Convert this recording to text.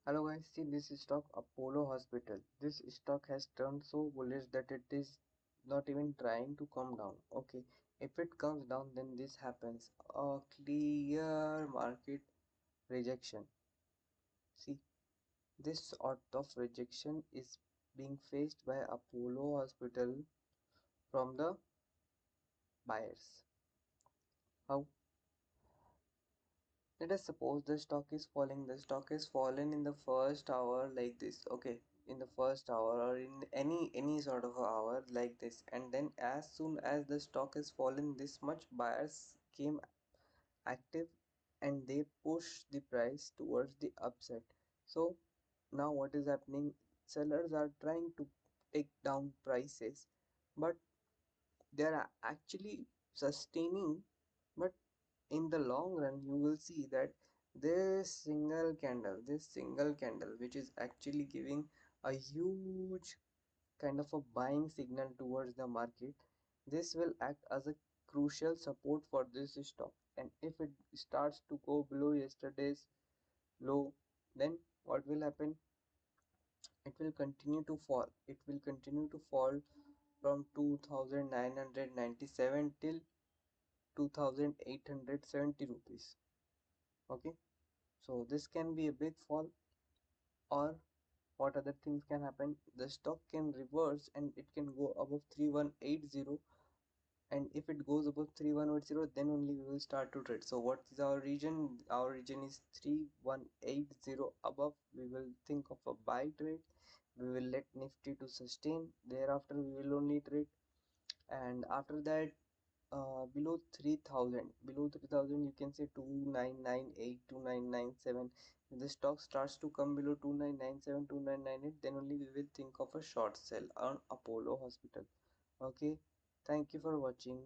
Hello guys, see this stock Apollo Hospital. This stock has turned so bullish that it is not even trying to come down. Okay, if it comes down, then this happens. A clear market rejection. See, this sort of rejection is being faced by Apollo Hospital from the buyers. How? Let us suppose the stock is falling. The stock is fallen in the first hour like this. Okay, in the first hour or in any sort of hour like this, and then as soon as the stock is fallen this much, buyers came active and they push the price towards the upside. So now what is happening? Sellers are trying to take down prices, but they are actually sustaining, but in the long run you will see that this single candle which is actually giving a huge kind of a buying signal towards the market, this will act as a crucial support for this stock, and if it starts to go below yesterday's low, then what will happen? It will continue to fall from 2997 till 2870 rupees. Okay, so this can be a big fall, or what other things can happen? The stock can reverse and it can go above 3180, and if it goes above 3180, then only we will start to trade. So what is our region? Our region is 3180. Above we will think of a buy trade. We will let Nifty to sustain, thereafter we will only trade, and after that below 3000 you can say 2998, 2997. If the stock starts to come below 2997, 2998, then only we will think of a short sell on Apollo Hospital. Okay, thank you for watching.